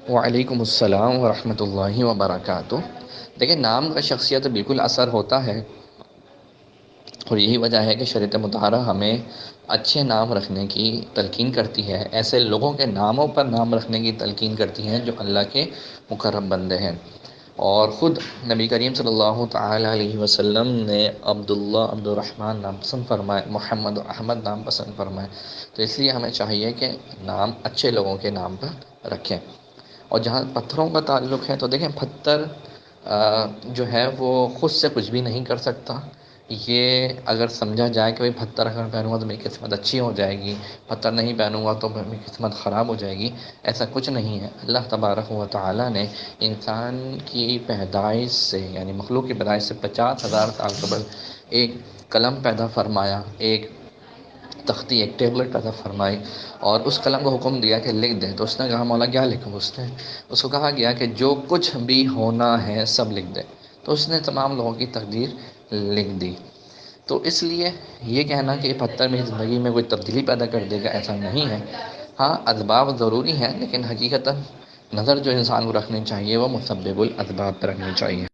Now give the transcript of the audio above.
وعلیکم السلام ورحمۃ اللہ وبرکاتہ۔ دیکھیں، نام کا شخصیت بالکل اثر ہوتا ہے، اور یہی وجہ ہے کہ شریعت مطہرہ ہمیں اچھے نام رکھنے کی تلقین کرتی ہے، ایسے لوگوں کے ناموں پر نام رکھنے کی تلقین کرتی ہے جو اللہ کے مقرب بندے ہیں۔ اور خود نبی کریم صلی اللہ تعالیٰ علیہ وسلم نے عبداللہ، عبد الرحمن نام پسند فرمائے، محمد احمد نام پسند فرمائے، تو اس لیے ہمیں چاہیے کہ نام اچھے لوگوں کے نام پر رکھیں۔ اور جہاں پتھروں کا تعلق ہے تو دیکھیں، پتھر جو ہے وہ خود سے کچھ بھی نہیں کر سکتا۔ یہ اگر سمجھا جائے کہ بھئی پتھر اگر پہنوں گا تو میری قسمت اچھی ہو جائے گی، پتھر نہیں پہنوں گا تو میری قسمت خراب ہو جائے گی، ایسا کچھ نہیں ہے۔ اللہ تبارک و تعالیٰ نے انسان کی پیدائش سے، یعنی مخلوق کی پیدائش سے 50,000 سال قبل ایک قلم پیدا فرمایا، ایک تختی، ایک ٹیبلٹ پیدا فرمائی، اور اس قلم کو حکم دیا کہ لکھ دیں۔ تو اس نے کہا مولا کیا لکھوں؟ اس کو کہا گیا کہ جو کچھ بھی ہونا ہے سب لکھ دے۔ تو اس نے تمام لوگوں کی تقدیر لکھ دی۔ تو اس لیے یہ کہنا کہ پتھر میری زندگی میں کوئی تبدیلی پیدا کر دے گا، ایسا نہیں ہے۔ ہاں، اسباب ضروری ہیں، لیکن حقیقتاً نظر جو انسان کو رکھنی چاہیے وہ مسبب الاسباب پر رکھنی چاہیے۔